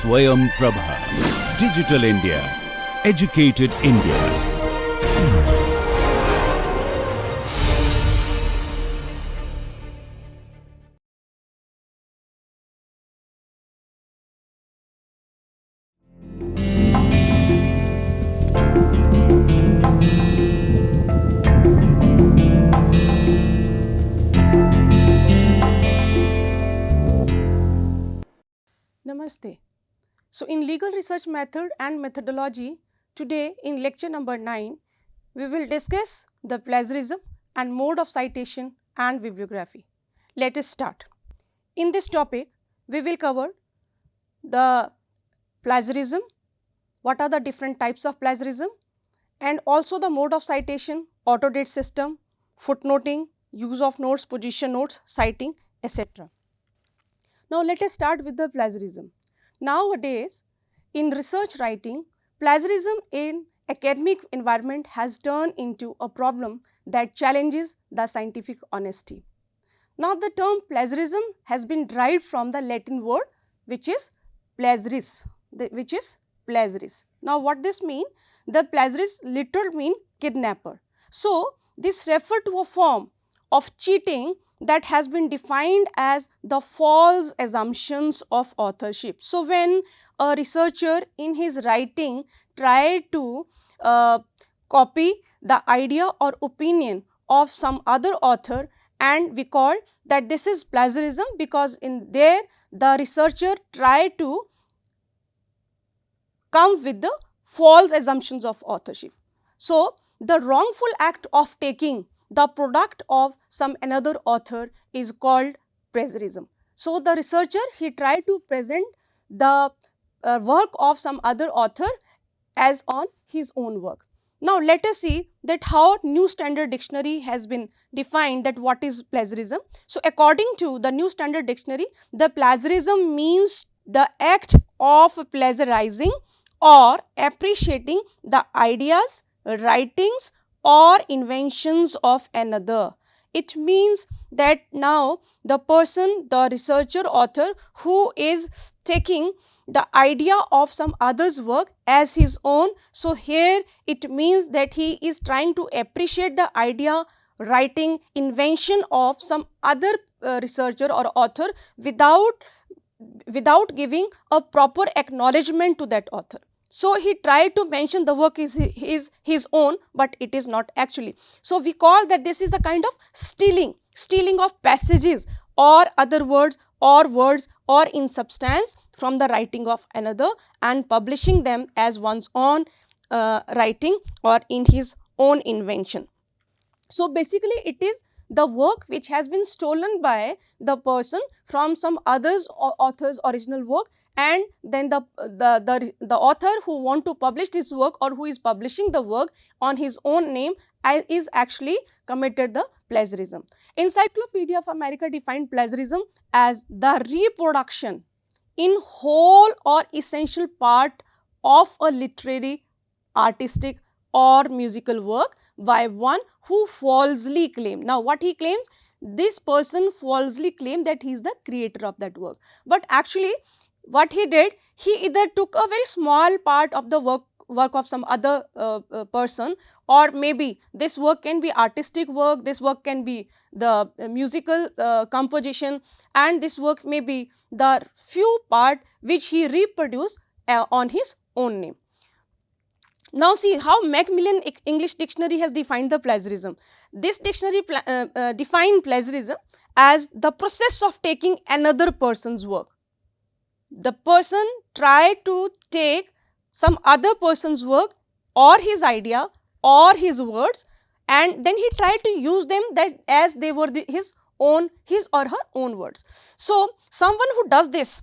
Swayam Prabha. Digital India. Educated India. Namaste. So in legal research method and methodology, today in lecture number 9, we will discuss the plagiarism and mode of citation and bibliography. Let us start. In this topic, we will cover the plagiarism, what are the different types of plagiarism, and also the mode of citation, auto-date system, footnoting, use of notes, position notes, citing, etc. Now let us start with the plagiarism. Nowadays, in research writing, plagiarism in academic environment has turned into a problem that challenges the scientific honesty. Now the term plagiarism has been derived from the Latin word which is plagiaris, Now what this mean? The plagiaris literal mean kidnapper. So this refer to a form of cheating that has been defined as the false assumptions of authorship. So when a researcher in his writing tried to copy the idea or opinion of some other author, and we call that this is plagiarism because in there the researcher tried to come with the false assumptions of authorship. So the wrongful act of taking the product of some another author is called plagiarism. So the researcher, he tried to present the work of some other author as on his own work. Now let us see that how New Standard Dictionary has been defined that what is plagiarism. So according to the New Standard Dictionary, the plagiarism means the act of plagiarizing or appreciating the ideas, writings or inventions of another. It means that now the person, the researcher author who is taking the idea of some other's work as his own. So here it means that he is trying to appreciate the idea, writing, invention of some other researcher or author without giving a proper acknowledgement to that author. So he tried to mention the work is his own, but it is not actually. So we call that this is a kind of stealing of passages or other words or in substance from the writing of another and publishing them as one's own writing or in his own invention. So basically it is the work which has been stolen by the person from some others author's original work, and then the author who want to publish this work or who is publishing the work on his own name is actually committed the plagiarism. Encyclopedia of America defined plagiarism as the reproduction in whole or essential part of a literary, artistic or musical work by one who falsely claimed. Now what he claims? This person falsely claimed that he is the creator of that work, but actually what he did, he either took a very small part of the work of some other person, or maybe this work can be artistic work, this work can be the musical composition, and this work may be the few part which he reproduced on his own name. Now see how Macmillan English Dictionary has defined the plagiarism. This dictionary defined plagiarism as the process of taking another person's work. The person tried to take some other person's work or his idea or his words, and then he tried to use them that as they were his or her own words. So someone who does this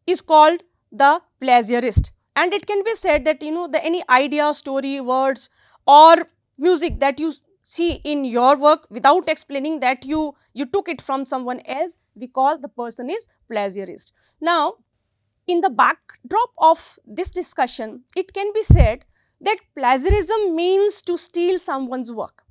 is called the plagiarist, and it can be said that any idea, story, words or music that you see in your work without explaining that you took it from someone else, we call the person is plagiarist. Now in the backdrop of this discussion, it can be said that plagiarism means to steal someone's work.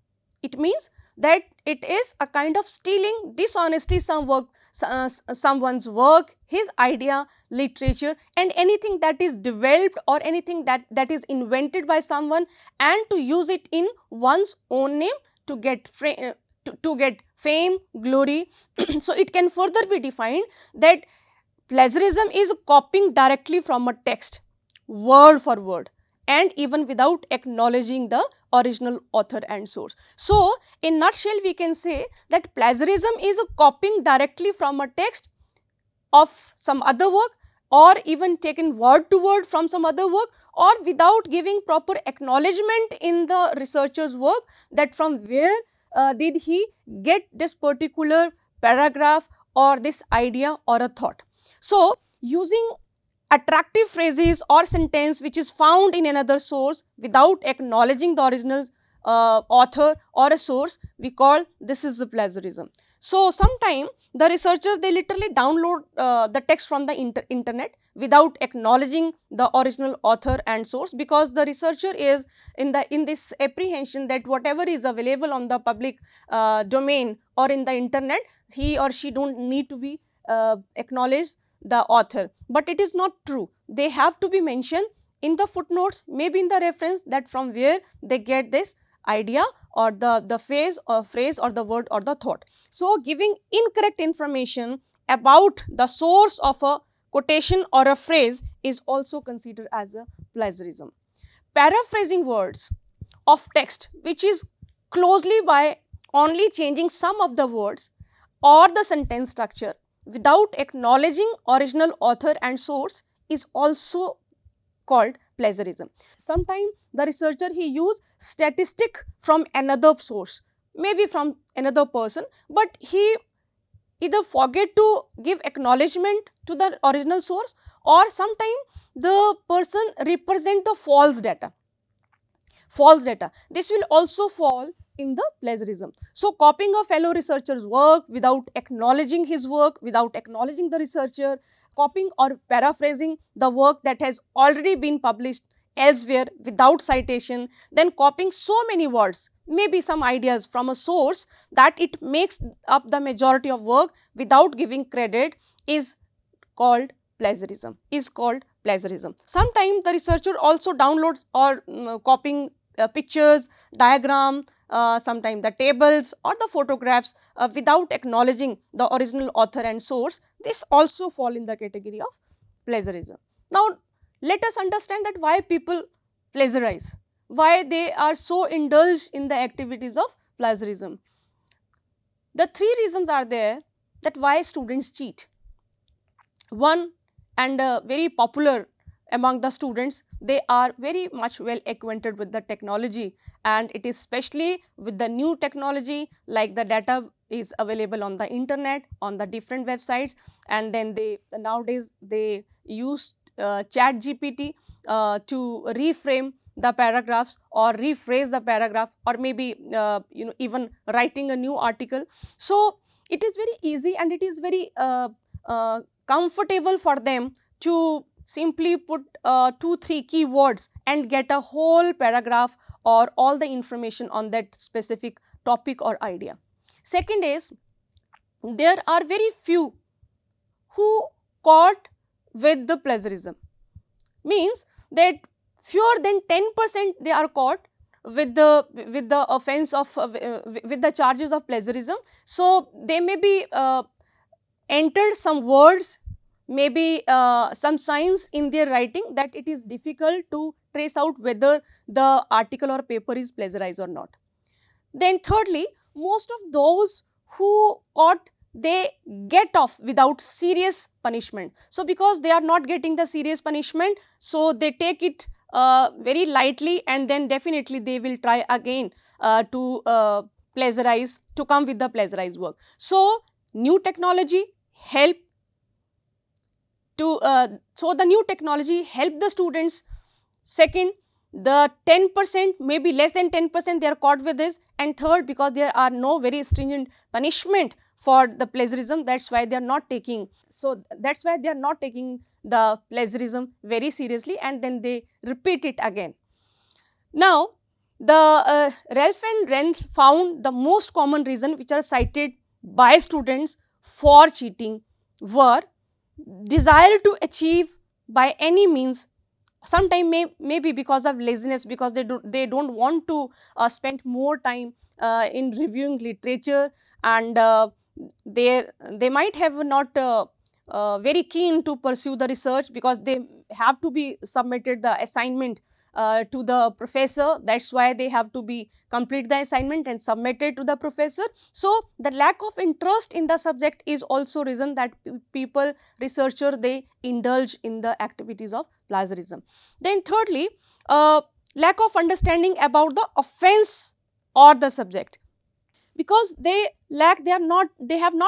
It means that it is a kind of stealing dishonestly someone's work, his idea, literature, and anything that is developed or anything that is invented by someone, and to use it in one's own name to get fame, glory. So it can further be defined that plagiarism is copying directly from a text, word for word, and even without acknowledging the original author and source. So, in nutshell, we can say that plagiarism is copying directly from a text of some other work, or even taken word to word from some other work, or without giving proper acknowledgement in the researcher's work that from where did he get this particular paragraph or this idea or a thought. So, using attractive phrases or sentence which is found in another source without acknowledging the original author or a source, we call this is the plagiarism. So, sometime the researchers, they literally download the text from the internet without acknowledging the original author and source, because the researcher is in this apprehension that whatever is available on the public domain or in the internet, he or she don't need to be acknowledged the author. But it is not true. They have to be mentioned in the footnotes, maybe in the reference, that from where they get this idea or the phrase or the word or the thought. So, giving incorrect information about the source of a quotation or a phrase is also considered as a plagiarism. Paraphrasing words of text, which is closely by only changing some of the words or the sentence structure without acknowledging original author and source, is also called plagiarism. Sometimes the researcher, he use statistic from another source, maybe from another person, but he either forget to give acknowledgement to the original source, or sometimes the person represent the false data. This will also fall in the plagiarism. So, copying a fellow researcher's work without acknowledging his work, without acknowledging the researcher, copying or paraphrasing the work that has already been published elsewhere without citation, then copying so many words, maybe some ideas from a source that it makes up the majority of work without giving credit, is called plagiarism. Sometimes the researcher also downloads or copying pictures, diagram, sometimes the tables or the photographs without acknowledging the original author and source. This also fall in the category of plagiarism. Now, let us understand that why people plagiarize, why they are so indulged in the activities of plagiarism. The three reasons are there that why students cheat. One, and very popular among the students, they are very much well acquainted with the technology, and it is especially with the new technology, like the data is available on the internet, on the different websites, and then nowadays they use ChatGPT to reframe the paragraphs or rephrase the paragraph, or maybe even writing a new article. So, it is very easy and it is very comfortable for them to simply put 2-3 keywords and get a whole paragraph or all the information on that specific topic or idea. Second is, there are very few who caught with the plagiarism, means that fewer than 10% they are caught with the offense of with the charges of plagiarism. So, they may be entered some words, maybe some signs in their writing that it is difficult to trace out whether the article or paper is plagiarized or not. Then thirdly, most of those who caught, they get off without serious punishment. So, because they are not getting the serious punishment, so they take it very lightly, and then definitely they will try again to plagiarize, to come with the plagiarized work. So, new technology help to the new technology help the students. Second, the 10%, maybe less than 10%, they are caught with this, and third, because there are no very stringent punishment for the plagiarism, that's why they are not taking, the plagiarism very seriously, and then they repeat it again. Now, Ralph and Renz found the most common reason which are cited by students for cheating were desire to achieve by any means. Sometimes maybe because of laziness, because they don't want to spend more time in reviewing literature, and they might have not very keen to pursue the research because they have to be submitted the assignment to the professor. That's why they have to be complete the assignment and submit it to the professor. So the lack of interest in the subject is also reason that people, researcher, they indulge in the activities of plagiarism. Then thirdly, lack of understanding about the offense or the subject, because they have not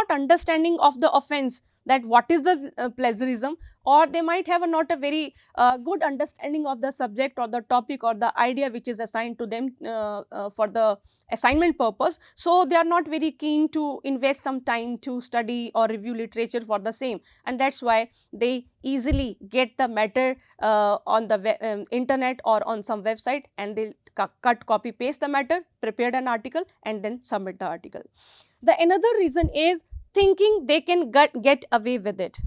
understanding of the offense, that what is the plagiarism, or they might have not a very good understanding of the subject or the topic or the idea which is assigned to them for the assignment purpose. So they are not very keen to invest some time to study or review literature for the same, and that's why they easily get the matter on the internet or on some website, and they cut, copy, paste the matter, prepared an article and then submit the article. The another reason is thinking they can get away with it.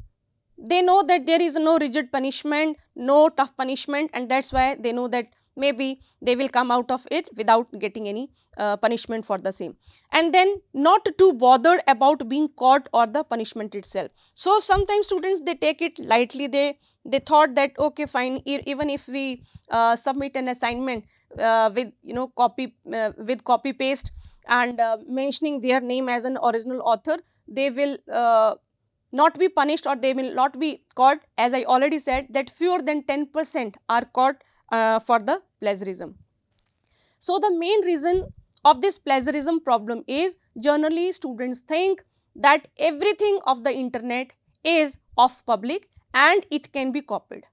They know that there is no rigid punishment, no tough punishment, and that's why they know that maybe they will come out of it without getting any punishment for the same, and then not too bothered about being caught or the punishment itself. So sometimes students, they take it lightly. They thought that okay, fine, even if we submit an assignment with copy paste and mentioning their name as an original author, they will not be punished or they will not be caught. As I already said, that fewer than 10% are caught for the plagiarism. So the main reason of this plagiarism problem is generally students think that everything of the internet is of public and it can be copied.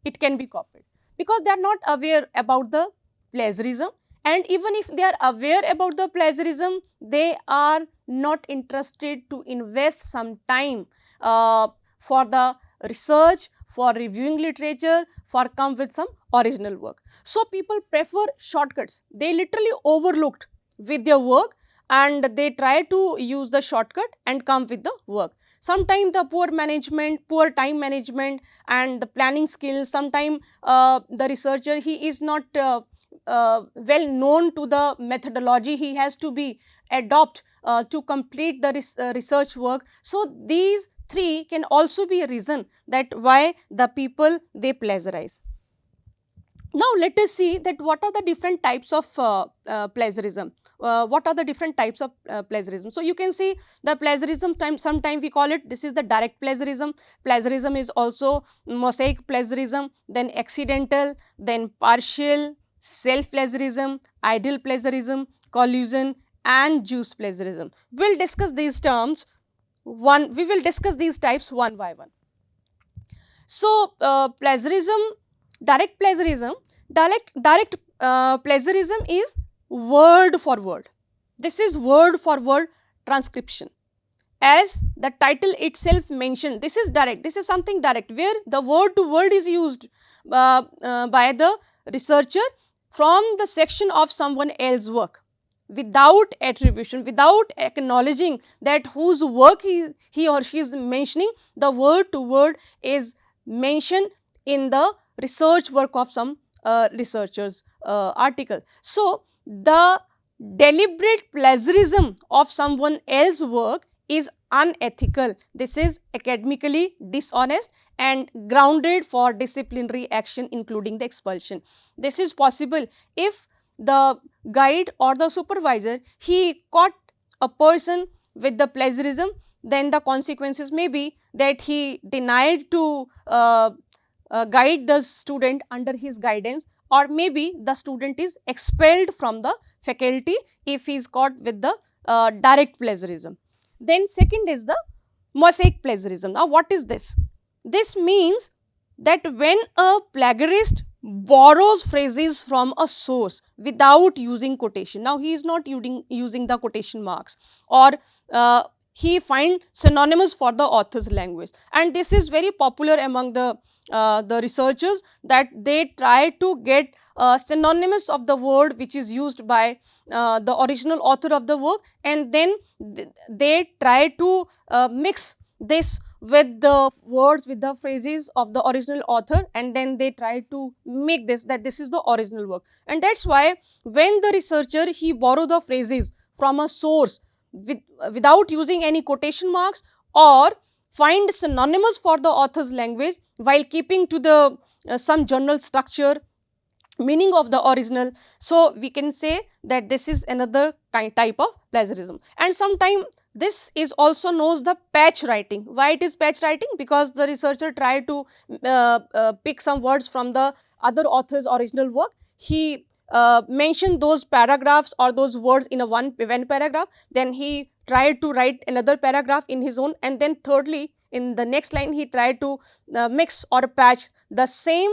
It can be copied because they are not aware about the plagiarism, and even if they are aware about the plagiarism, they are not interested to invest some time for the research, for reviewing literature, for come with some original work. So people prefer shortcuts. They literally overlooked with their work and they try to use the shortcut and come with the work. Sometimes the poor management, poor time management and the planning skills, sometimes the researcher, he is not well known to the methodology he has to be adopt to complete the research work. So these three can also be a reason that why the people, they plagiarize. Now let us see that what are the different types of plagiarism. What are the different types of plagiarism? So you can see the plagiarism, sometime we call it, this is the direct plagiarism. Plagiarism is also mosaic plagiarism, then accidental, then partial, self plagiarism, ideal plagiarism, collusion and juice plagiarism. We will discuss these terms we will discuss these types one by one. So plagiarism, direct plagiarism, direct plagiarism is word for word. This is word for word transcription. As the title itself mentioned, this is direct. This is something direct where the word to word is used by the researcher from the section of someone else's work, without attribution, without acknowledging that whose work he or she is mentioning. The word to word is mentioned in the research work of some researcher's article. So the deliberate plagiarism of someone else's work is unethical. This is academically dishonest and grounded for disciplinary action, including the expulsion. This is possible if the guide or the supervisor, he caught a person with the plagiarism, then the consequences may be that he denied to guide the student under his guidance, or maybe the student is expelled from the faculty if he is caught with the direct plagiarism. Then second is the mosaic plagiarism. Now what is this? This means that when a plagiarist borrows phrases from a source without using quotation. Now he is not using the quotation marks, or he find synonymous for the author's language. And this is very popular among the researchers, that they try to get synonymous of the word which is used by the original author of the work, and then they try to mix this with the words, with the phrases of the original author, and then they try to make that this is the original work. And that's why when the researcher, he borrow the phrases from a source without using any quotation marks, or find synonymous for the author's language while keeping to the some journal structure, meaning of the original, so we can say that this is another type of plagiarism. And sometimes this is also known as the patch writing. Why it is patch writing? Because the researcher tried to pick some words from the other author's original work. He mentioned those paragraphs or those words in a one paragraph, then he tried to write another paragraph in his own, and then thirdly in the next line he tried to mix or patch the same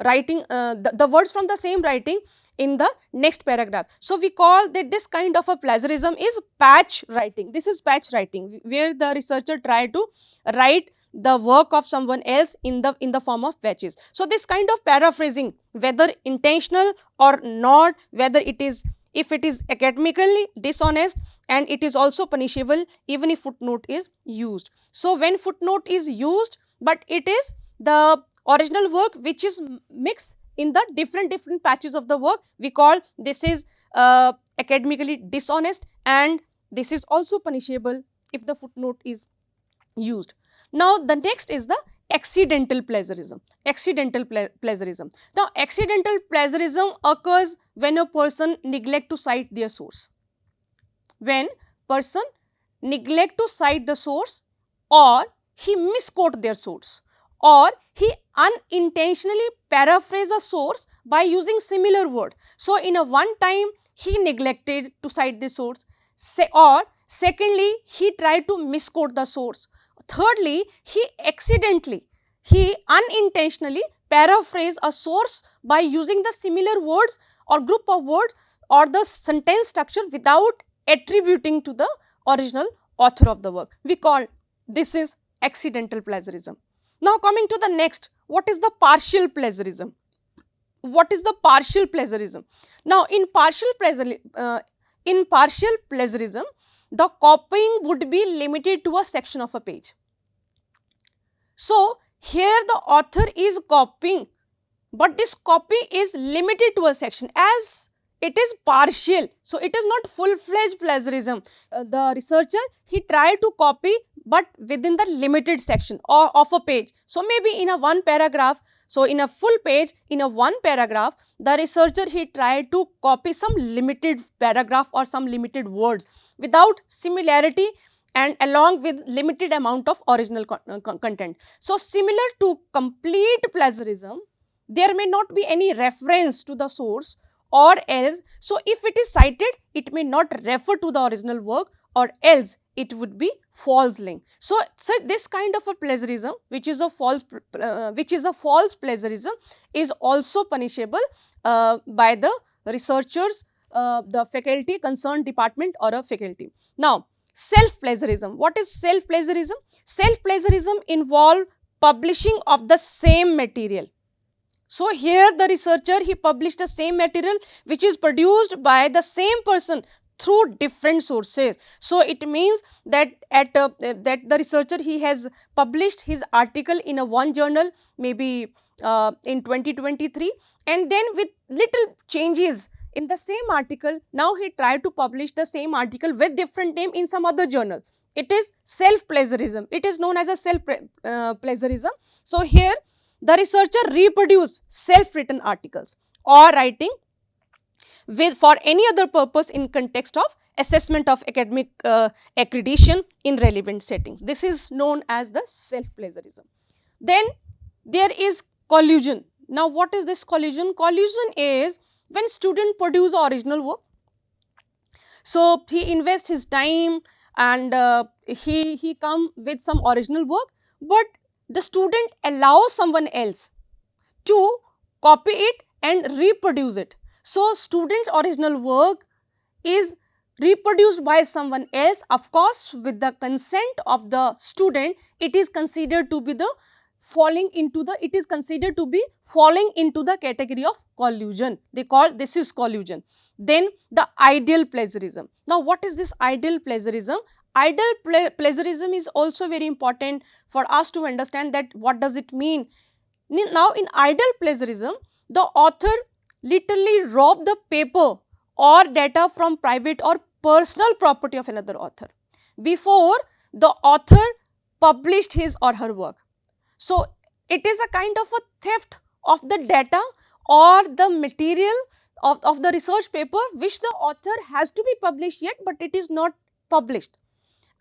writing, the words from the same writing in the next paragraph. So we call that this kind of a plagiarism is patch writing. This is patch writing, where the researcher try to write the work of someone else in the form of patches. So this kind of paraphrasing, whether intentional or not, whether it is, if it is academically dishonest, and it is also punishable even if footnote is used. So when footnote is used, but it is the original work which is mixed in the different patches of the work, we call this is academically dishonest, and this is also punishable if the footnote is used. Now the next is the accidental plagiarism. Accidental plagiarism. Now accidental plagiarism occurs when a person neglect to cite their source. When person neglect to cite the source, or he misquote their source, or he unintentionally paraphrase a source by using similar word. So in a one time he neglected to cite the source, or secondly he tried to misquote the source, thirdly he unintentionally paraphrase a source by using the similar words or group of words or the sentence structure without attributing to the original author of the work. We call this is accidental plagiarism. Now coming to the next, what is the partial plagiarism? What is the partial plagiarism? Now in partial plagiarism, the copying would be limited to a section of a page. So here the author is copying, but this copy is limited to a section as it is partial. So it is not full-fledged plagiarism. The researcher, he tried to copy but within the limited section or of a page. So maybe in a one paragraph, so in a full page, in a one paragraph, the researcher, he tried to copy some limited paragraph or some limited words without similarity and along with limited amount of original content. So similar to complete plagiarism, there may not be any reference to the source, or else, so if it is cited, it may not refer to the original work, or else it would be false link. So this kind of a plagiarism, which is a false plagiarism, is also punishable by the researchers, the faculty, concerned department, or a faculty. Now self plagiarism. What is self plagiarism? Self plagiarism involve publishing of the same material. So here the researcher, he published the same material which is produced by the same person through different sources. So it means that that the researcher, he has published his article in a one journal, maybe in 2023, and then with little changes in the same article, now he tried to publish the same article with different name in some other journal. It is self plagiarism. It is known as a self plagiarism. So here the researcher reproduce self-written articles or writing for any other purpose in context of assessment of academic accreditation in relevant settings. This is known as the self-plagiarism. Then there is collusion. Now what is this collusion? Collusion is when student produce original work. So he invests his time and he come with some original work, but the student allows someone else to copy it and reproduce it. So student's original work is reproduced by someone else, of course with the consent of the student, it is considered to be falling into the category of collusion. They call this is collusion. Then the ideal plagiarism. Now what is this ideal plagiarism? Ideal plagiarism is also very important for us to understand that what does it mean. Now in ideal plagiarism, the author literally robbed the paper or data from private or personal property of another author before the author published his or her work. So it is a kind of a theft of the data or the material of the research paper which the author has to be published yet, but it is not published.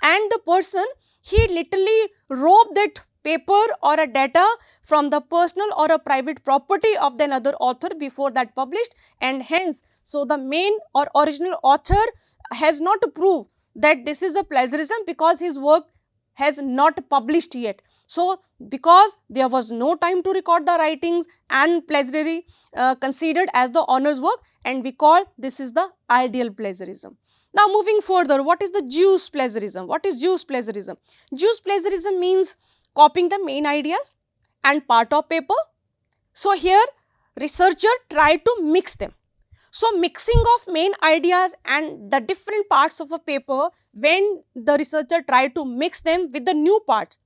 And the person, he literally robbed that paper or a data from the personal or a private property of the another author before that published, and hence, so the main or original author has not to prove that this is a plagiarism because his work has not published yet. So because there was no time to record the writings and plagiarism considered as the owner's work, and we call this is the ideal plagiarism. Now moving further, what is the juice plagiarism? What is juice plagiarism? Juice plagiarism means copying the main ideas and part of paper. So here researcher tried to mix them. So mixing of main ideas and the different parts of a paper, when the researcher tried to mix them with the new parts,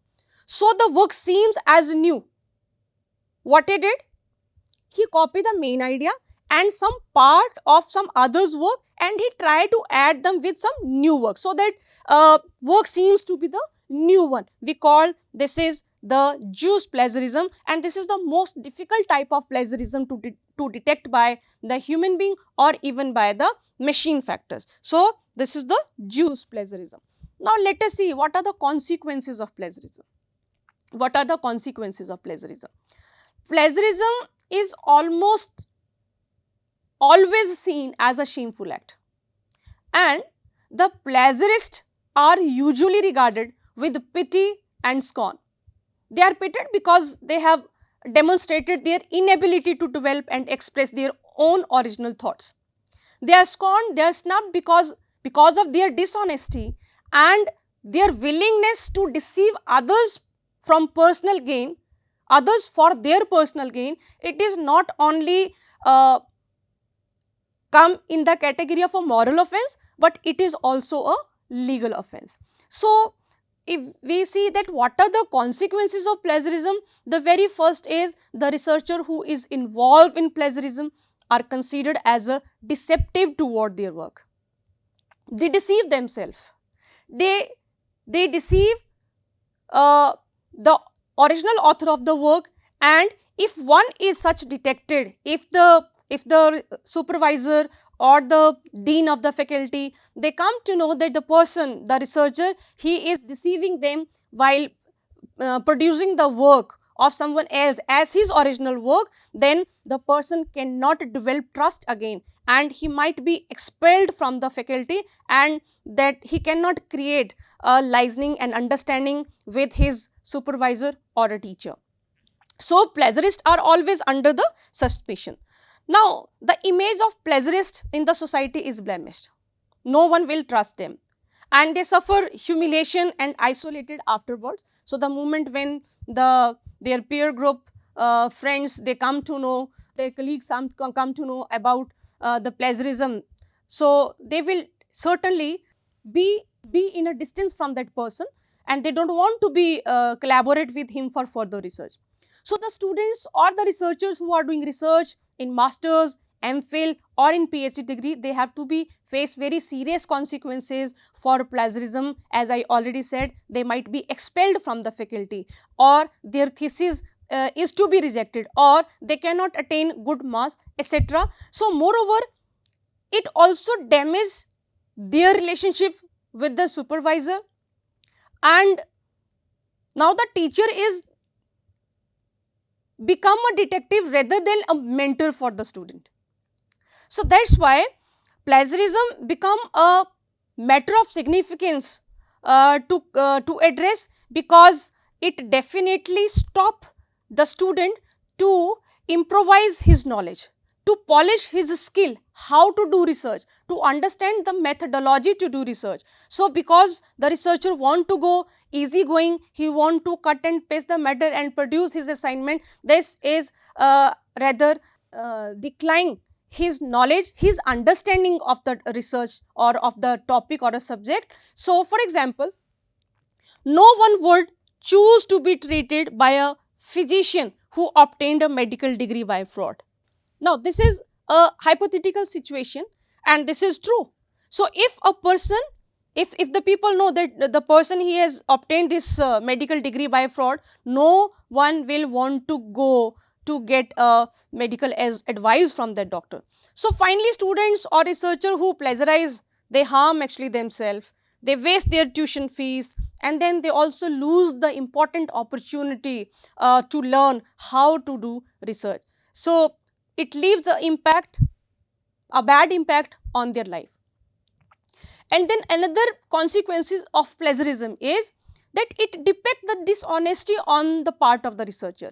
so the work seems as new. What he did? He copied the main idea and some part of some other's work, and he tried to add them with some new work, so that work seems to be the new one. We call this is the juice plagiarism, and this is the most difficult type of plagiarism to detect by the human being or even by the machine factors. So this is the juice plagiarism. Now let us see what are the consequences of plagiarism. What are the consequences of plagiarism? Plagiarism is almost always seen as a shameful act, and the plagiarists are usually regarded with pity and scorn. They are pitied because they have demonstrated their inability to develop and express their own original thoughts. They are scorned, they are snubbed because of their dishonesty and their willingness to deceive others from personal gain, others for their personal gain. It is not only come in the category of a moral offense, but it is also a legal offense. So if we see that what are the consequences of plagiarism, the very first is the researcher who is involved in plagiarism are considered as a deceptive toward their work. They deceive themselves. They deceive the original author of the work, and if one is such detected, if the supervisor or the dean of the faculty, they come to know that the person, the researcher, he is deceiving them while producing the work of someone else as his original work, then the person cannot develop trust again, and he might be expelled from the faculty, and that he cannot create a listening and understanding with his supervisor or a teacher. So plagiarists are always under the suspicion. Now, the image of plagiarists in the society is blemished. No one will trust them, and they suffer humiliation and isolated afterwards. So the moment when their peer group friends, they come to know, their colleagues come to know about the plagiarism, so they will certainly be in a distance from that person, and they don't want to be collaborate with him for further research. So the students or the researchers who are doing research in masters, MPhil or in PhD degree, they have to be face very serious consequences for plagiarism. As I already said, they might be expelled from the faculty, or their thesis is to be rejected, or they cannot attain good marks, etc. So moreover, it also damages their relationship with the supervisor, and now the teacher is become a detective rather than a mentor for the student. So that's why plagiarism become a matter of significance to address, because it definitely stop the student to improvise his knowledge, to polish his skill, how to do research, to understand the methodology to do research. So because the researcher want to go easygoing, he want to cut and paste the matter and produce his assignment, this is rather decline his knowledge, his understanding of the research or of the topic or a subject. So for example, no one would choose to be treated by a physician who obtained a medical degree by fraud. Now, this is a hypothetical situation and this is true. So, if a person, if the people know that the person he has obtained this medical degree by fraud, no one will want to go to get a medical advice from that doctor. So, finally, students or researcher who plagiarize, they harm actually themselves, they waste their tuition fees, and then they also lose the important opportunity to learn how to do research. So, it leaves a bad impact on their life. And then another consequences of plagiarism is that it depicts the dishonesty on the part of the researcher.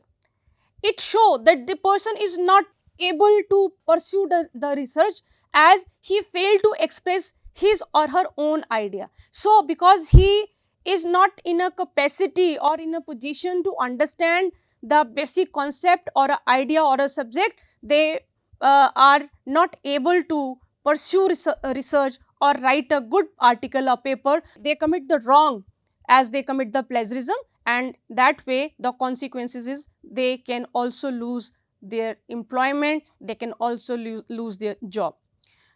It shows that the person is not able to pursue the research as he failed to express his or her own idea. So, because he is not in a capacity or in a position to understand the basic concept or an idea or a subject, they are not able to pursue research or write a good article or paper. They commit the wrong as they commit the plagiarism, and that way the consequences is they can also lose their employment, they can also lose their job.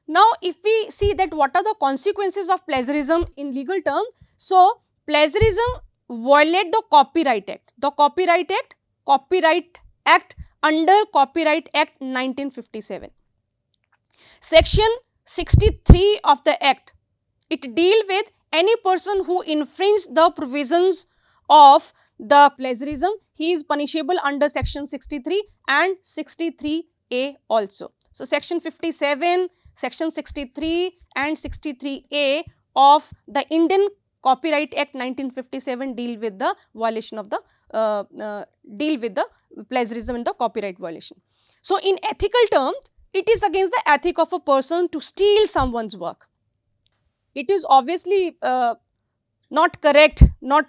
Now, if we see that what are the consequences of plagiarism in legal terms, so plagiarism violate the Copyright Act. The Copyright Act under Copyright Act 1957. Section 63 of the Act, it deal with any person who infringes the provisions of the plagiarism, he is punishable under section 63 and 63A also. So, section 57, section 63 and 63A of the Indian Copyright Act 1957 deal with the violation of the deal with the plagiarism and the copyright violation. So, in ethical terms, it is against the ethic of a person to steal someone's work. It is obviously not correct, not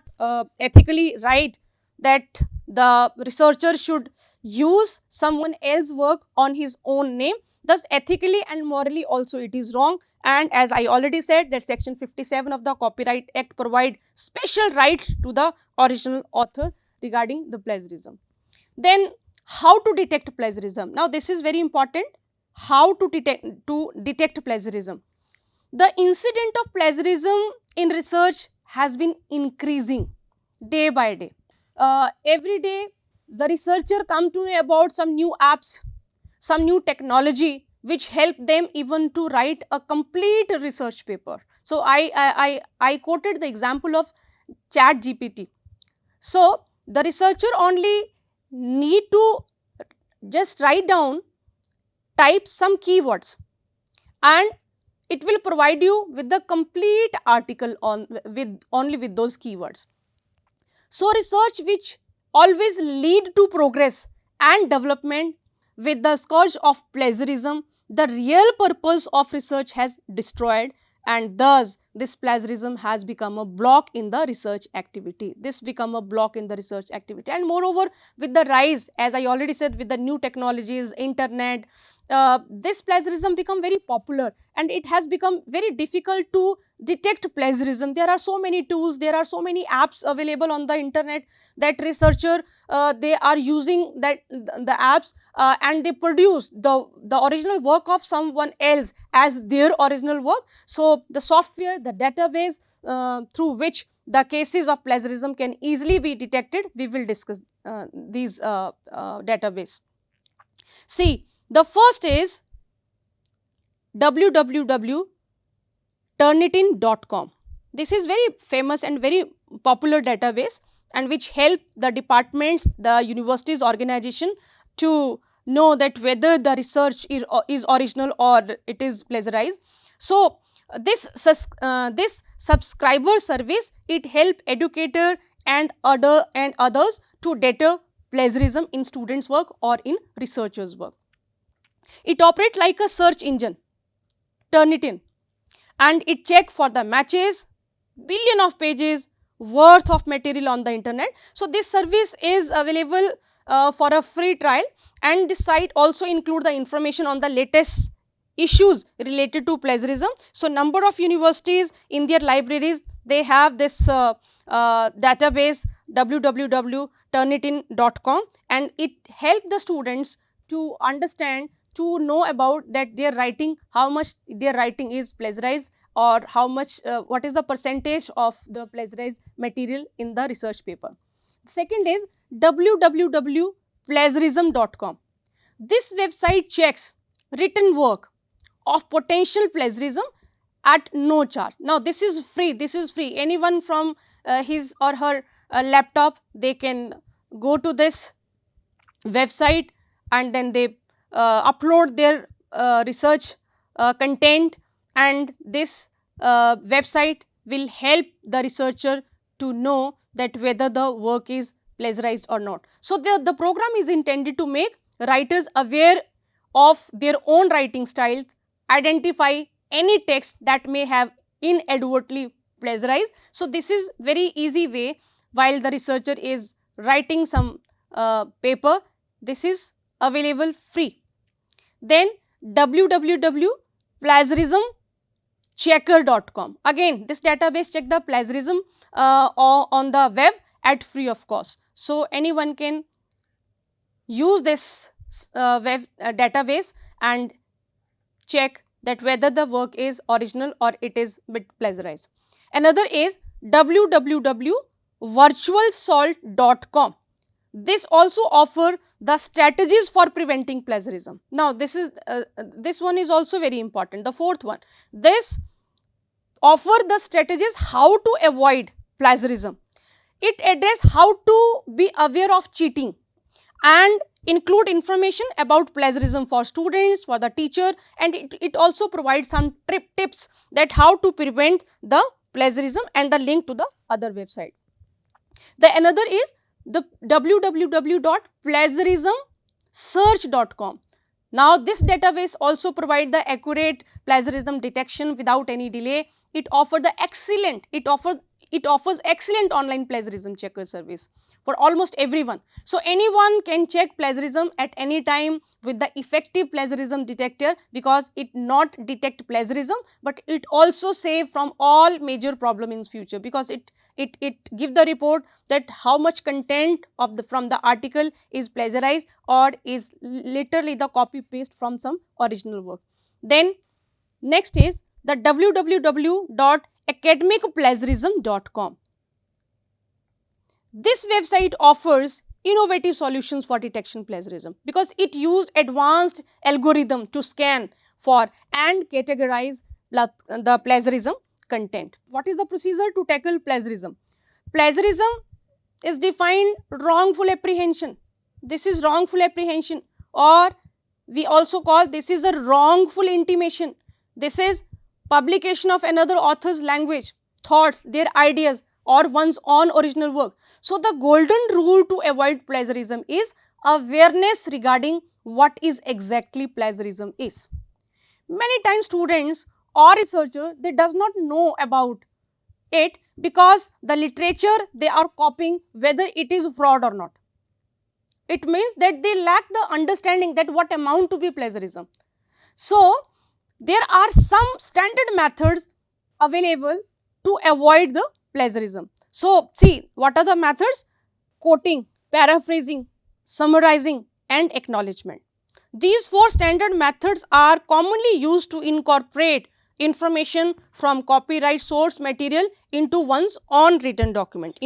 ethically right that the researcher should use someone else's work on his own name. Thus, ethically and morally also it is wrong. And as I already said that section 57 of the Copyright Act provide special rights to the original author regarding the plagiarism. Then, how to detect plagiarism? Now, this is very important. How to detect plagiarism? The incident of plagiarism in research has been increasing day by day. Every day, the researcher come to know about some new apps, some new technology which help them even to write a complete research paper. So, I quoted the example of ChatGPT. So, the researcher only need to just write down, type some keywords, and it will provide you with the complete article only with those keywords. So, research which always lead to progress and development with the scourge of plagiarism, the real purpose of research has destroyed, and thus this plagiarism has become a block in the research activity. This become a block in the research activity, and moreover with the rise, as I already said, with the new technologies, internet, this plagiarism become very popular and it has become very difficult to detect plagiarism. There are so many tools, there are so many apps available on the internet that researcher they are using the apps and they produce the original work of someone else as their original work. So, the software, the database through which the cases of plagiarism can easily be detected, we will discuss these database. See, the first is www.turnitin.com. This is very famous and very popular database and which help the departments, the universities, organization to know that whether the research is original or it is plagiarized. So, this subscriber service, it help educator and others to deter plagiarism in students' work or in researchers' work. It operates like a search engine, Turnitin, and it check for the matches, billion of pages worth of material on the internet. So this service is available for a free trial, and this site also include the information on the latest issues related to plagiarism. So number of universities in their libraries, they have this database www.turnitin.com, and it help the students to understand, to know about that their writing, how much their writing is plagiarized, or how much what is the percentage of the plagiarized material in the research paper. Second is www.plagiarism.com. This website checks written work of potential plagiarism at no charge. Now this is free, anyone from his or her laptop, they can go to this website and then they upload their research content, and this website will help the researcher to know that whether the work is plagiarized or not. So the program is intended to make writers aware of their own writing styles, identify any text that may have inadvertently plagiarized. So this is very easy way while the researcher is writing some paper. This is available free. Then www.plagiarismchecker.com. Again, this database check the plagiarism on the web at free of cost. So anyone can use this web database and check that whether the work is original or it is bit plagiarized. Another is www.virtualsalt.com. This also offer the strategies for preventing plagiarism. Now this one is also very important. The fourth one, this offer the strategies how to avoid plagiarism. It address how to be aware of cheating and include information about plagiarism for students, for the teacher, and it also provides some tips that how to prevent the plagiarism and the link to the other website. The another is the www.plagiarismsearch.com. Now this database also provide the accurate plagiarism detection without any delay. It offers excellent online plagiarism checker service for almost everyone. So anyone can check plagiarism at any time with the effective plagiarism detector, because it not detect plagiarism, but it also save from all major problem in future, because it give the report that how much content of from the article is plagiarized or is literally the copy paste from some original work. Then next is the www.academicplagiarism.com. This website offers innovative solutions for detection plagiarism, because it used advanced algorithm to scan for and categorize the plagiarism content. What is the procedure to tackle plagiarism? Plagiarism is defined wrongful apprehension. This is wrongful apprehension, or we also call this is a wrongful intimation. This is publication of another author's language, thoughts, their ideas, or one's own original work. So the golden rule to avoid plagiarism is awareness regarding what is exactly plagiarism is. Many times students or researchers, they does not know about it, because the literature they are copying, whether it is fraud or not. It means that they lack the understanding that what amount to be plagiarism. So there are some standard methods available to avoid the plagiarism. So see, what are the methods? Quoting, paraphrasing, summarizing, and acknowledgement. These four standard methods are commonly used to incorporate information from copyright source material into one's own written document,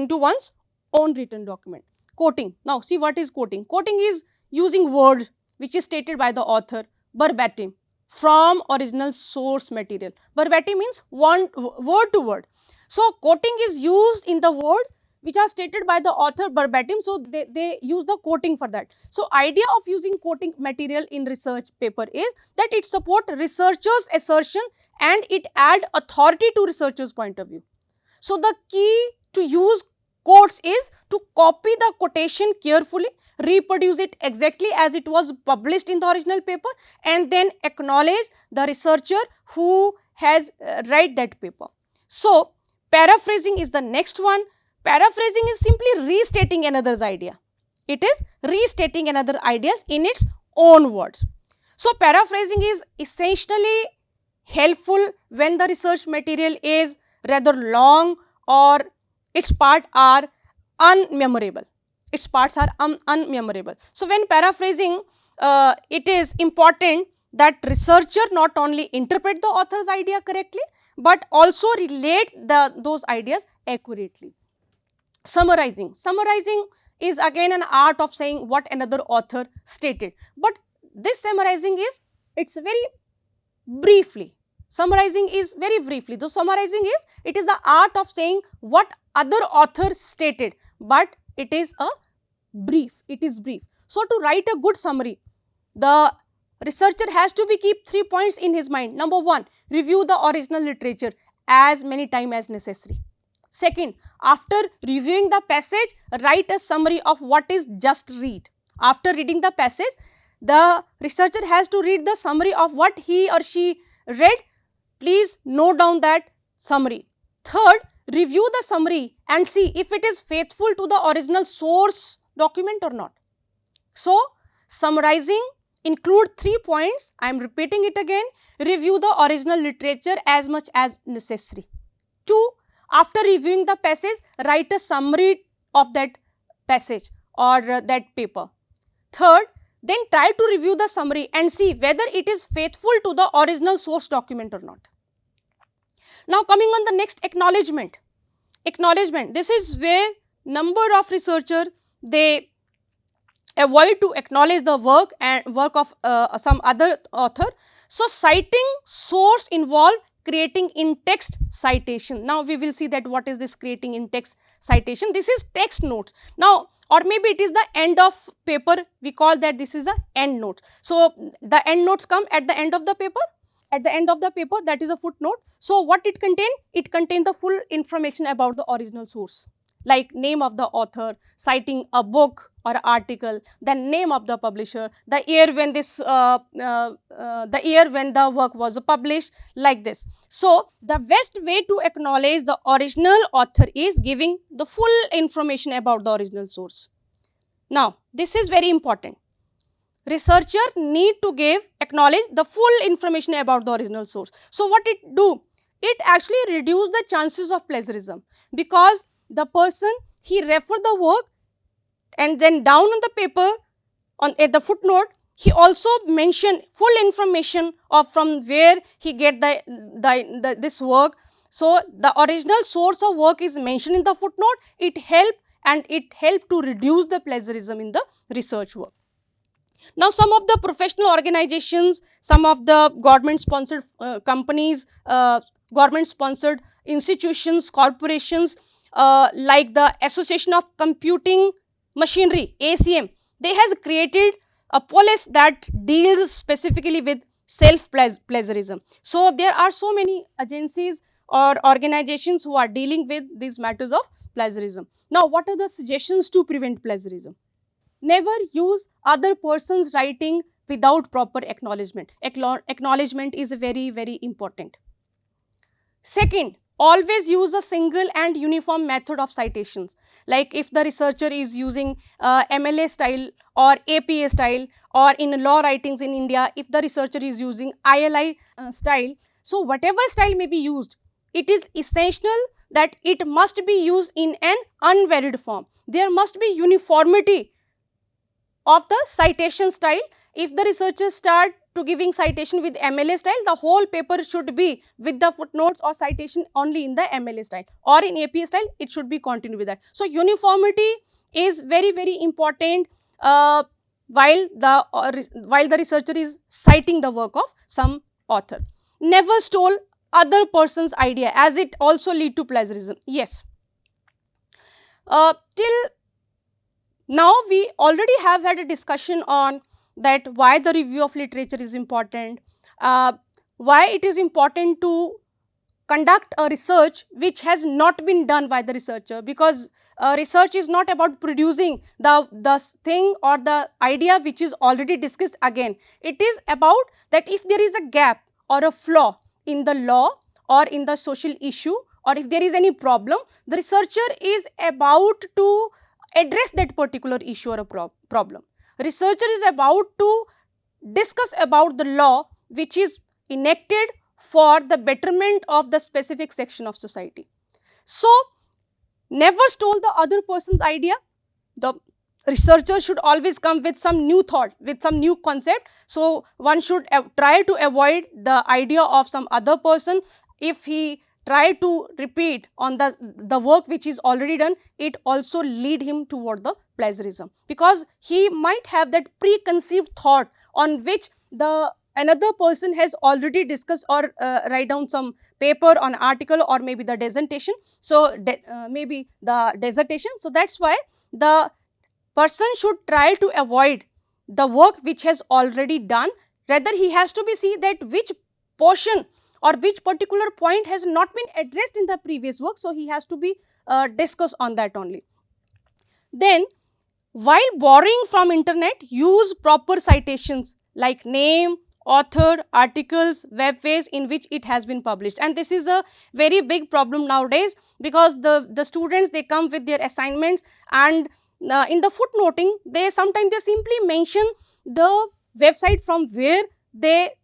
Quoting. Now see, what is quoting? Quoting is using word which is stated by the author verbatim from original source material. Verbatim means word to word. So quoting is used in the words which are stated by the author verbatim, so they use the quoting for that. So idea of using quoting material in research paper is that it support researchers' assertion and it add authority to researchers' point of view. So the key to use quotes is to copy the quotation carefully, reproduce it exactly as it was published in the original paper, and then acknowledge the researcher who has read that paper. So, paraphrasing is the next one. Paraphrasing is simply restating another's idea. It is restating another ideas in its own words. So, paraphrasing is essentially helpful when the research material is rather long or its parts are unmemorable. Its parts are unmemorable. So, when paraphrasing, it is important that researcher not only interpret the author's idea correctly, but also relate those ideas accurately. Summarizing. Summarizing is again an art of saying what another author stated, but this summarizing is, it's very briefly. Summarizing is very briefly. The summarizing is, it is the art of saying what other author stated, but it is a brief. It is brief. So, to write a good summary, the researcher has to keep 3 points in his mind. Number 1, review the original literature as many times as necessary. Second, after reviewing the passage, write a summary of what is just read. After reading the passage, the researcher has to read the summary of what he or she read. Please note down that summary. Third, review the summary and see if it is faithful to the original source document or not. So, summarizing include 3 points. I am repeating it again. Review the original literature as much as necessary. 2, after reviewing the passage, write a summary of that passage or that paper. Third, then try to review the summary and see whether it is faithful to the original source document or not. Now, coming on the next, acknowledgement. Acknowledgement, this is where number of researchers, they avoid to acknowledge the work of some other author. So, citing source involve creating in-text citation. Now, we will see that what is this creating in-text citation. This is text notes. Now, or maybe it is the end of paper, we call that this is a end note. So, the end notes come at the end of the paper. At the end of the paper, that is a footnote. So, what it contains? It contains the full information about the original source, like name of the author, citing a book or article, the name of the publisher, the year when the work was published, like this. So, the best way to acknowledge the original author is giving the full information about the original source. Now, this is very important. Researcher need to acknowledge the full information about the original source. So, what it do? It actually reduce the chances of plagiarism, because the person, he refer the work and then down on the paper at the footnote, he also mention full information of from where he get this work. So, the original source of work is mentioned in the footnote. It help to reduce the plagiarism in the research work. Now, some of the professional organizations, some of the government sponsored companies, government sponsored institutions, corporations, like the Association of Computing Machinery, ACM, they has created a policy that deals specifically with self-plagiarism. So, there are so many agencies or organizations who are dealing with these matters of plagiarism. Now, what are the suggestions to prevent plagiarism? Never use other person's writing without proper acknowledgement. Acknowledgement is very, very important. Second, always use a single and uniform method of citations. Like if the researcher is using MLA style or APA style, or in law writings in India, if the researcher is using ILI style, so whatever style may be used, it is essential that it must be used in an unvaried form. There must be uniformity of the citation style. If the researchers start to giving citation with MLA style, the whole paper should be with the footnotes or citation only in the MLA style, or in APA style, it should be continued with that. So, uniformity is very, very important while the researcher is citing the work of some author. Never steal other person's idea, as it also lead to plagiarism. Yes. Till now, we already have had a discussion on that why the review of literature is important, why it is important to conduct a research which has not been done by the researcher, because research is not about producing the thing or the idea which is already discussed again. It is about that if there is a gap or a flaw in the law or in the social issue, or if there is any problem, the researcher is about to address that particular issue or a problem. Researcher is about to discuss about the law which is enacted for the betterment of the specific section of society. So, never stole the other person's idea. The researcher should always come with some new thought, with some new concept. So, one should try to avoid the idea of some other person. If he try to repeat on the work which is already done, it also lead him toward the plagiarism, because he might have that preconceived thought on which the another person has already discussed or write down some paper on article or maybe the dissertation. So, maybe the dissertation. So, that is why the person should try to avoid the work which has already done. Rather, he has to be see that which portion or which particular point has not been addressed in the previous work. So, he has to be discuss on that only. Then, while borrowing from internet, use proper citations like name, author, articles, web page in which it has been published. And this is a very big problem nowadays, because the students, they come with their assignments, and in the footnoting, they sometimes they simply mention the website from where they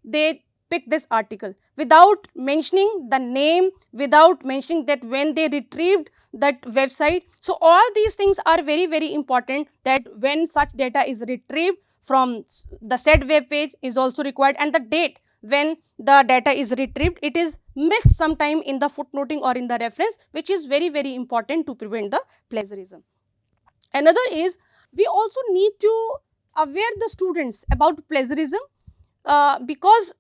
pick this article, without mentioning the name, without mentioning that when they retrieved that website. So, all these things are very, very important, that when such data is retrieved from the said web page is also required, and the date when the data is retrieved, it is missed sometime in the footnoting or in the reference, which is very, very important to prevent the plagiarism. Another is, we also need to aware the students about plagiarism, because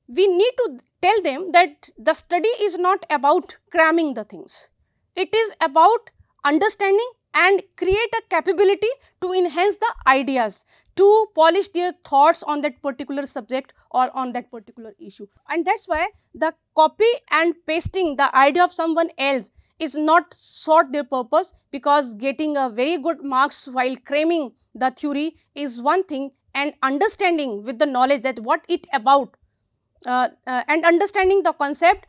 we need to tell them that the study is not about cramming the things. It is about understanding and create a capability to enhance the ideas, to polish their thoughts on that particular subject or on that particular issue. And that is why the copy and pasting the idea of someone else is not sought their purpose, because getting a very good marks while cramming the theory is one thing, and understanding with the knowledge that what it about and understanding the concept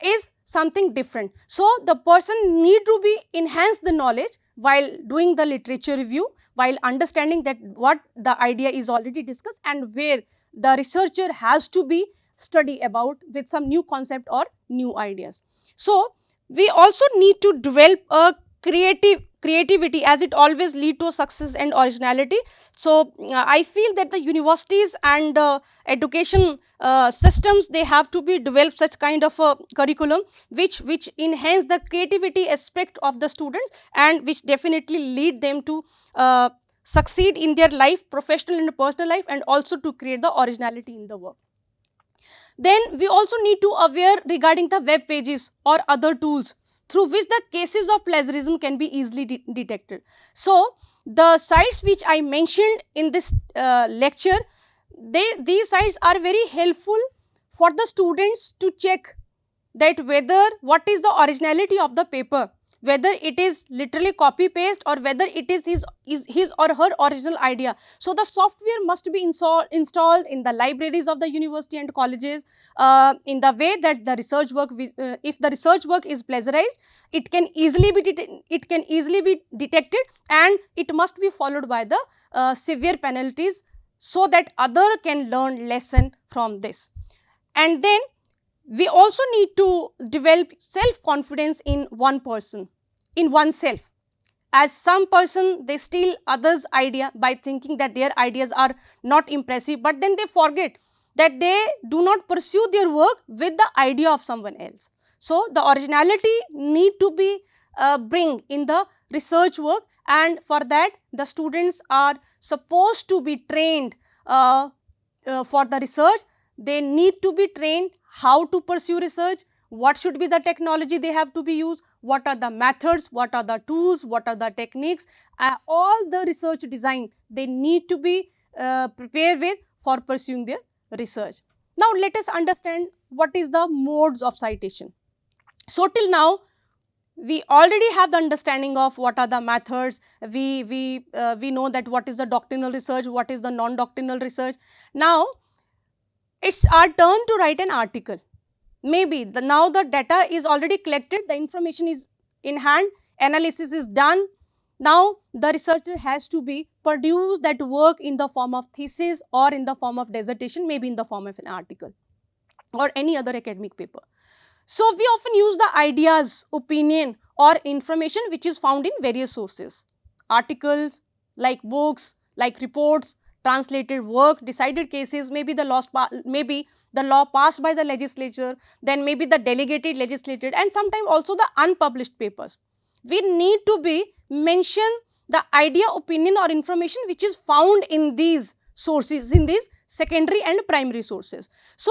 is something different. So, the person need to be enhance the knowledge while doing the literature review, while understanding that what the idea is already discussed and where the researcher has to be study about with some new concept or new ideas. So, we also need to develop a creativity, as it always lead to success and originality. So, I feel that the universities and education systems, they have to be developed such kind of a curriculum which enhance the creativity aspect of the students, and which definitely lead them to succeed in their life, professional and personal life, and also to create the originality in the work. Then we also need to aware regarding the web pages or other tools through which the cases of plagiarism can be easily detected. So, the sites which I mentioned in this lecture, these sites are very helpful for the students to check that whether what is the originality of the paper, whether it is literally copy paste or whether it is his or her original idea. So, the software must be installed in the libraries of the university and colleges in the way that the research work, if the research work is plagiarized, it can easily be detected, and it must be followed by the severe penalties, so that other can learn lesson from this. And then we also need to develop self-confidence in one person, in oneself. As some person, they steal others' idea by thinking that their ideas are not impressive, but then they forget that they do not pursue their work with the idea of someone else. So, the originality need to be bring in the research work, and for that the students are supposed to be trained for the research. They need to be trained how to pursue research, what should be the technology they have to be used, what are the methods, what are the tools, what are the techniques, all the research design they need to be prepared with for pursuing their research. Now, let us understand what is the modes of citation. So till now, we already have the understanding of what are the methods. We know that what is the doctrinal research, what is the non-doctrinal research. Now it's our turn to write an article. Maybe now the data is already collected, the information is in hand, analysis is done. Now the researcher has to produce that work in the form of thesis or in the form of dissertation, maybe in the form of an article or any other academic paper. So we often use the ideas, opinion or information which is found in various sources. Articles, like books, like reports, translated work, decided cases, maybe the law passed by the legislature, then maybe the delegated legislated, and sometimes also the unpublished papers. We need to mention the idea, opinion or information which is found in these sources, in these secondary and primary sources. So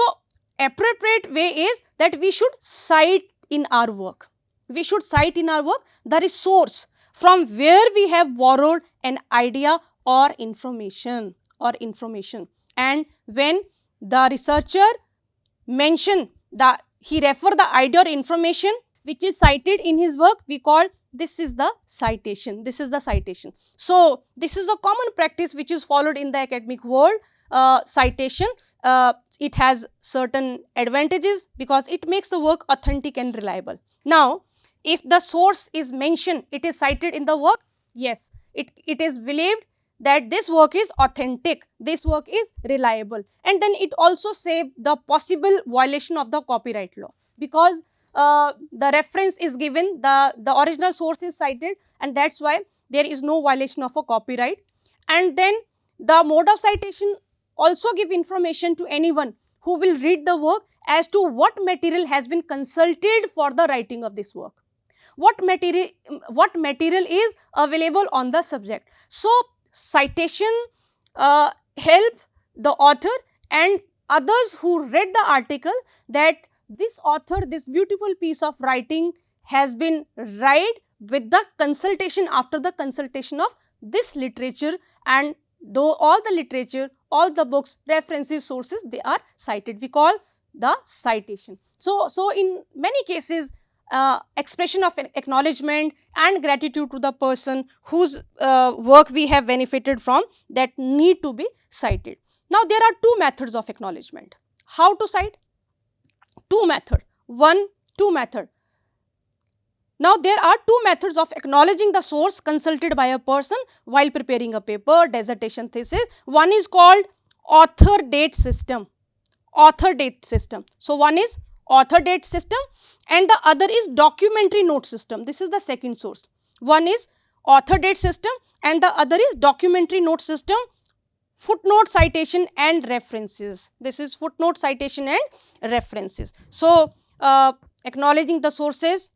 appropriate way is that we should cite in our work. We should cite in our work the resource from where we have borrowed an idea or information. And when the researcher he refer the idea or information which is cited in his work, we call this is the citation. So this is a common practice which is followed in the academic world. Citation, it has certain advantages because it makes the work authentic and reliable. Now, if the source is mentioned, it is cited in the work, yes, it is believed that this work is authentic, this work is reliable, and then it also saves the possible violation of the copyright law, because the reference is given, the original source is cited, and that is why there is no violation of a copyright. And then the mode of citation also give information to anyone who will read the work as to what material has been consulted for the writing of this work, what material is available on the subject. So citation help the author and others who read the article that this author, this beautiful piece of writing has been read with the consultation, after the consultation of this literature, and though all the literature, all the books, references, sources, they are cited, we call the citation. So in many cases, expression of acknowledgement and gratitude to the person whose work we have benefited from, that need to be cited. Now there are two methods of acknowledgement. How to cite? Two methods. Now there are two methods of acknowledging the source consulted by a person while preparing a paper, dissertation, thesis. One is called author date system. So one is author date system and the other is documentary note system. This is the second source. One is author date system and the other is documentary note system, footnote, citation and references. This is footnote, citation and references. So acknowledging the sources,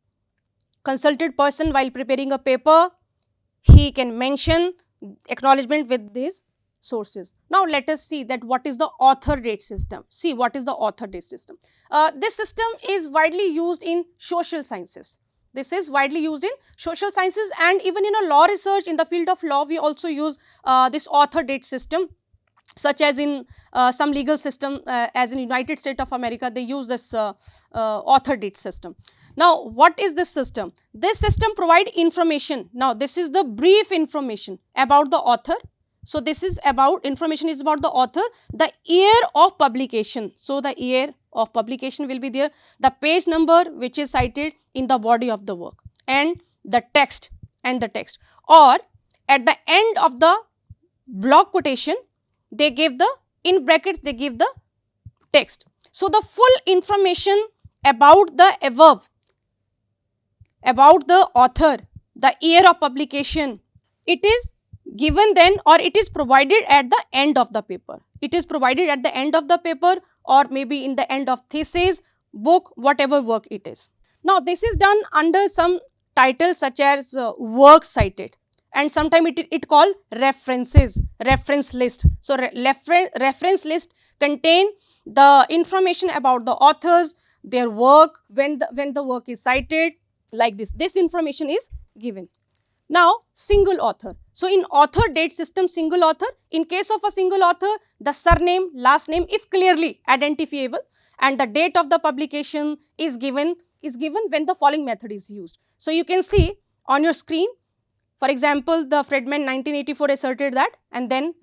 consulted person while preparing a paper, he can mention acknowledgement with these sources. Now let us see that what is the author date system. See what is the author date system. This system is widely used in social sciences. This is widely used in social sciences and even in a law research, in the field of law, we also use this author date system, such as in some legal system, as in United States of America, they use this author date system. Now what is this system? This system provide information. Now this is the brief information about the author. So this is about, information is about the author, the year of publication. So the year of publication will be there, the page number which is cited in the body of the work, and the text or at the end of the block quotation they give the, in brackets they give the text. So the full information about the above, about the author, the year of publication, it is given then, or it is provided at the end of the paper. It is provided at the end of the paper or maybe in the end of thesis, book, whatever work it is. Now this is done under some titles such as work cited, and sometimes it called references, reference list. So reference list contain the information about the authors, their work, when the work is cited, like this. This information is given. Now single author. So in author date system, single author, in case of a single author, the surname, last name if clearly identifiable and the date of the publication is given is given when the following method is used. So you can see on your screen, for example, the Friedman 1984 asserted that, and then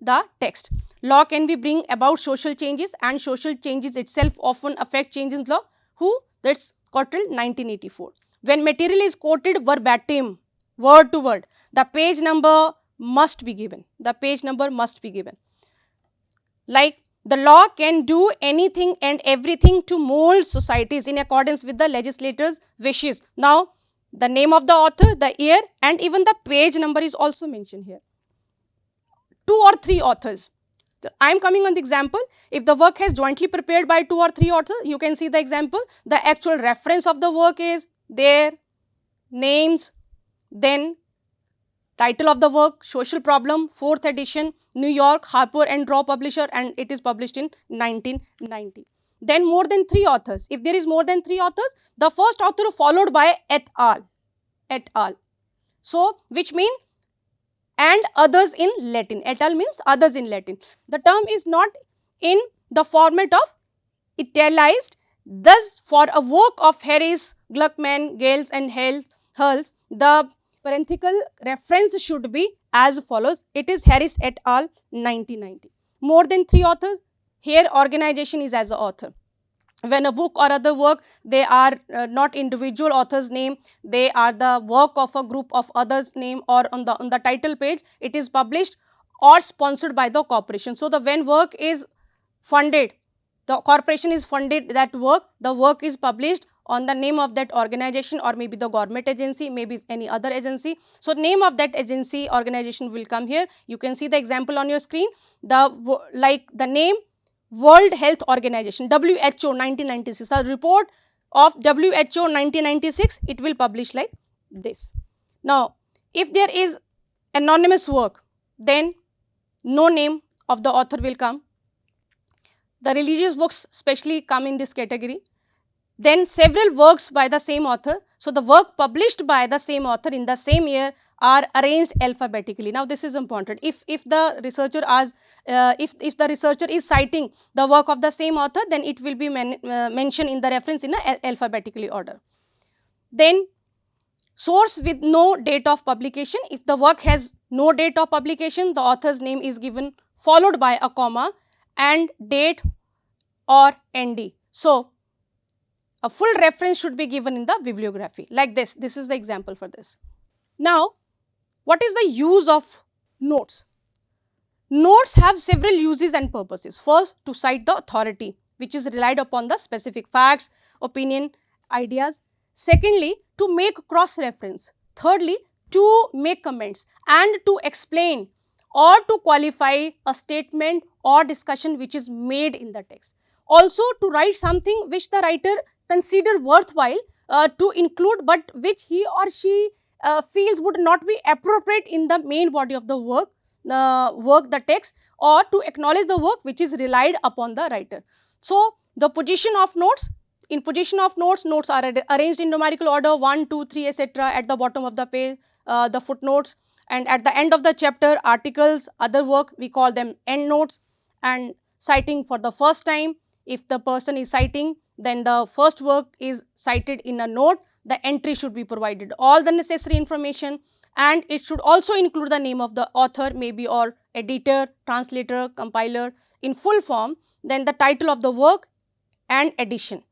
the text. Law can be bring about social changes, and social changes itself often affect changes in law. Who? That's Cottrell 1984. When material is quoted verbatim, word to word, the page number must be given. The page number must be given. Like, the law can do anything and everything to mold societies in accordance with the legislator's wishes. Now, the name of the author, the year, and even the page number is also mentioned here. 2 or 3 authors. I am coming on the example. If the work has jointly prepared by 2 or 3 authors, you can see the example. The actual reference of the work is there, names, then title of the work, Social Problem, 4th edition, New York, Harper and Row publisher, and it is published in 1990. Then more than 3 authors. If there is more than 3 authors, the first author followed by et al. Et al. So, which means and others in Latin. Et al. Means others in Latin. The term is not in the format of italicized. Thus, for a work of Harris, Gluckman, Gales and Hulls, the parenthetical reference should be as follows. It is Harris et al. 1990. More than 3 authors. Here organization is as an author. When a book or other work, they are not individual author's name, they are the work of a group of others' name, or on the title page, it is published or sponsored by the corporation. So, when work is funded, the corporation is funded that work, the work is published on the name of that organization, or maybe the government agency, maybe any other agency. So, name of that agency, organization will come here. You can see the example on your screen. The name World Health Organization, WHO 1996, a report of WHO 1996, it will publish like this. Now, if there is anonymous work, then no name of the author will come. The religious works especially come in this category. Then several works by the same author. So, the work published by the same author in the same year are arranged alphabetically. Now, this is important. If the researcher is citing the work of the same author, then it will be mentioned in the reference in a alphabetically order. Then source with no date of publication. If the work has no date of publication, the author's name is given followed by a comma and date or ND. So, a full reference should be given in the bibliography like this. This is the example for this. Now, what is the use of notes? Notes have several uses and purposes. First, to cite the authority, which is relied upon the specific facts, opinion, ideas. Secondly, to make cross-reference. Thirdly, to make comments and to explain or to qualify a statement or discussion which is made in the text. Also, to write something which the writer consider worthwhile to include, but which he or she feels would not be appropriate in the main body of the work, the text, or to acknowledge the work which is relied upon the writer. So, the position of notes. In position of notes, notes are arranged in numerical order 1, 2, 3, etc. At the bottom of the page, the footnotes, and at the end of the chapter, articles, other work, we call them end notes. And citing for the first time, if the person is citing, then the first work is cited in a note, the entry should be provided all the necessary information, and it should also include the name of the author, maybe, or editor, translator, compiler in full form, then the title of the work and edition.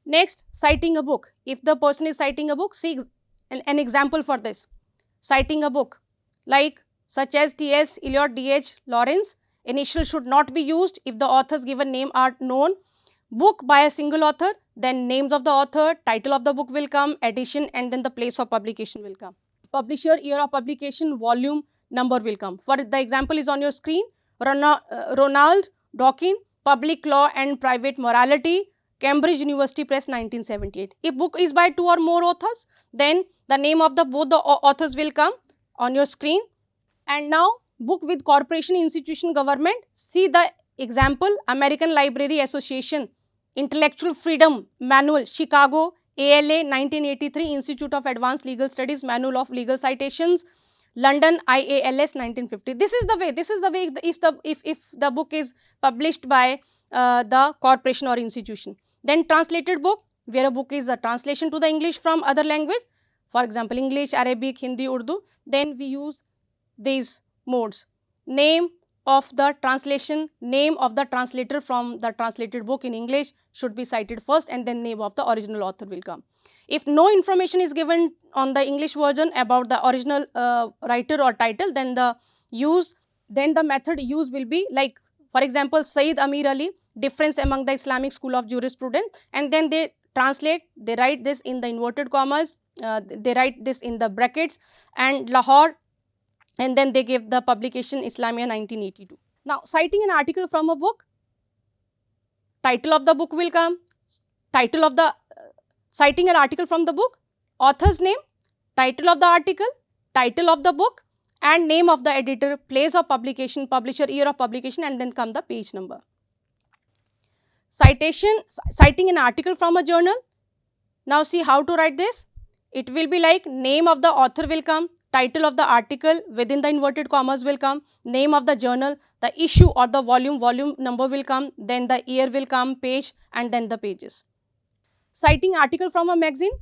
Next, citing a book. If the person is citing a book, see an example for this. Citing a book like such as T.S. Eliot, D.H. Lawrence. Initial should not be used if the author's given name are known. Book by a single author, then names of the author, title of the book will come, edition, and then the place of publication will come. Publisher, year of publication, volume, number will come. For the example is on your screen. Ronald Dworkin, Public Law and Private Morality, Cambridge University Press, 1978. If book is by 2 or more authors, then the name of both the authors will come on your screen. And now, book with corporation, institution, government. See the example, American Library Association, Intellectual Freedom Manual, Chicago, ALA, 1983, Institute of Advanced Legal Studies, Manual of Legal Citations, London, IALS, 1950. This is the way. If the book is published by the corporation or institution. Then translated book, where a book is a translation to the English from other language, for example English, Arabic, Hindi, Urdu. Then we use these modes. Name of the translation, name of the translator from the translated book in English should be cited first, and then name of the original author will come. If no information is given on the English version about the original writer or title, then the method used will be like, for example, Sayyid Amir Ali, difference among the Islamic school of jurisprudence, and then they translate, they write this in the inverted commas, they write this in the brackets, and Lahore, and then they give the publication Islamia 1982. Now, citing an article from a book, title of the book will come, title of the citing an article from the book, author's name, title of the article, title of the book, and name of the editor, place of publication, publisher, year of publication, and then come the page number. Citing an article from a journal. Now see how to write this. It will be like name of the author will come, title of the article within the inverted commas will come, name of the journal, the issue or the volume number will come, then the year will come, page, and then the pages. Citing article from a magazine.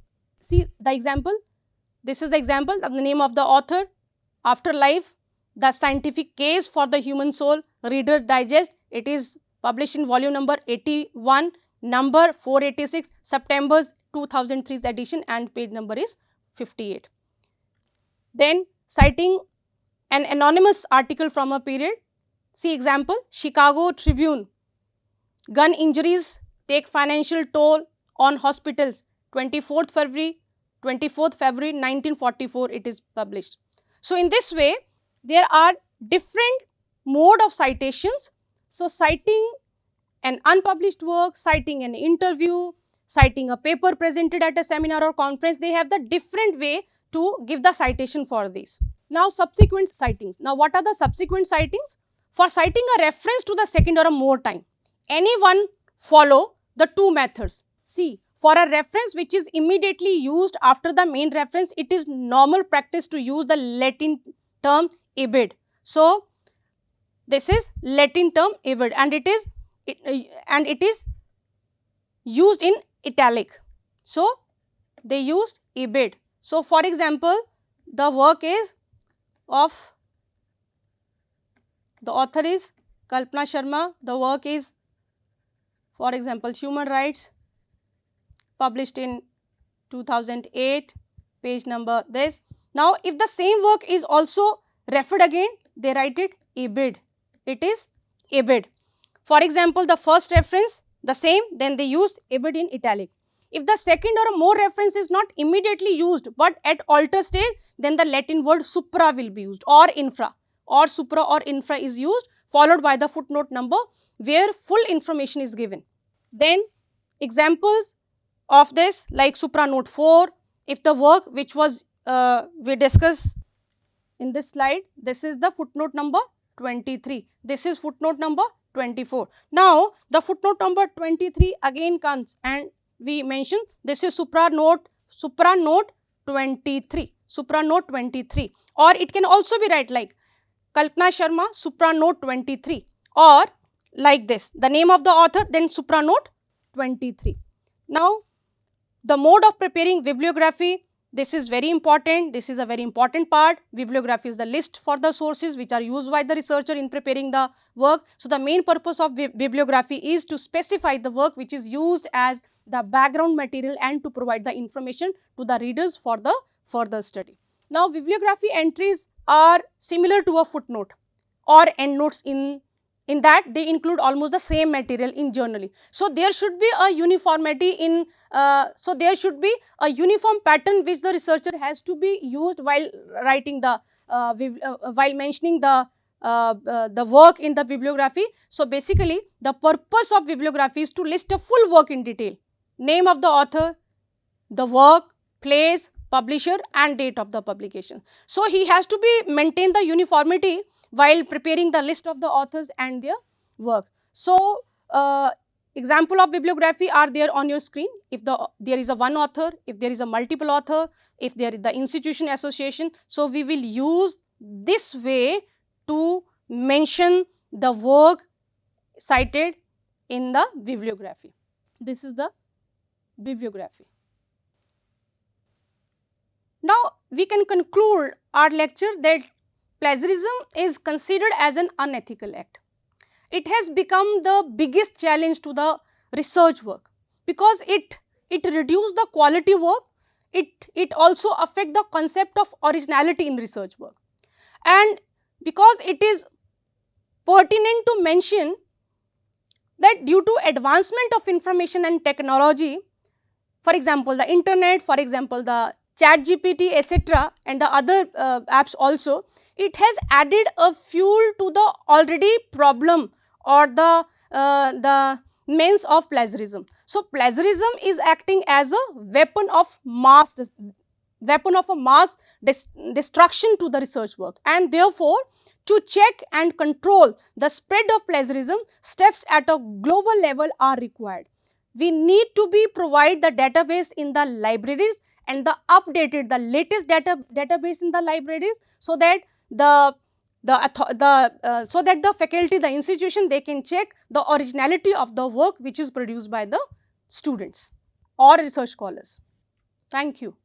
See the example. This is the example of the name of the author, Afterlife, the scientific case for the human soul, Reader Digest. It is published in volume number 81, number 486, September's 2003 edition, and page number is 58. Then citing an anonymous article from a period. See example, Chicago Tribune, gun injuries take financial toll on hospitals, 24th February 1944 it is published. So, in this way there are different mode of citations. So, citing an unpublished work, citing an interview, citing a paper presented at a seminar or conference, they have the different way to give the citation for these. Now, subsequent citings. Now, what are the subsequent citings? For citing a reference to the second or a more time, anyone follow the two methods. See, for a reference which is immediately used after the main reference, it is normal practice to use the Latin term ibid. So, this is Latin term ibid, and it is used in italic. So, they used ibid. So, for example, the work is of, the author is Kalpana Sharma, the work is, for example, Human Rights, published in 2008, page number this. Now, if the same work is also referred again, they write it ibid. It is ibid. For example, the first reference, the same, then they use ibid in italic. If the second or more reference is not immediately used, but at alter stage, then the Latin word supra will be used, or infra, or supra or infra is used, followed by the footnote number where full information is given. Then examples of this like supra note 4, if the work which was we discussed in this slide, this is the footnote number 23, this is footnote number 24. Now, the footnote number 23 again comes, and we mention this is supra note 23, supra note 23, or it can also be right like Kalpana Sharma supra note 23, or like this, the name of the author, then supra note 23. Now, the mode of preparing bibliography, this is very important, this is a very important part. Bibliography is the list for the sources which are used by the researcher in preparing the work. So, the main purpose of bibliography is to specify the work which is used as the background material and to provide the information to the readers for the further study. Now, bibliography entries are similar to a footnote or endnotes in that they include almost the same material in journaling. So, there should be a uniformity in, so there should be a uniform pattern which the researcher has to be used while writing the, while mentioning the work in the bibliography. So, basically the purpose of bibliography is to list a full work in detail, name of the author, the work, place, publisher and date of the publication. So, he has to be maintain the uniformity while preparing the list of the authors and their work. So, example of bibliography are there on your screen. If there is a one author, if there is a multiple author, if there is the institution association. So, we will use this way to mention the work cited in the bibliography. This is the bibliography. Now, we can conclude our lecture that plagiarism is considered as an unethical act. It has become the biggest challenge to the research work because it reduces the quality work, it also affects the concept of originality in research work. And because it is pertinent to mention that due to advancement of information and technology, for example, the internet, for example, the ChatGPT, etc., and the other apps also, it has added a fuel to the already problem or the means of plagiarism. So, plagiarism is acting as a weapon of mass destruction to the research work, and therefore, to check and control the spread of plagiarism, steps at a global level are required. We need to be provide the database in the libraries and the latest database in the libraries, so that the faculty, the institution, they can check the originality of the work which is produced by the students or research scholars. Thank you.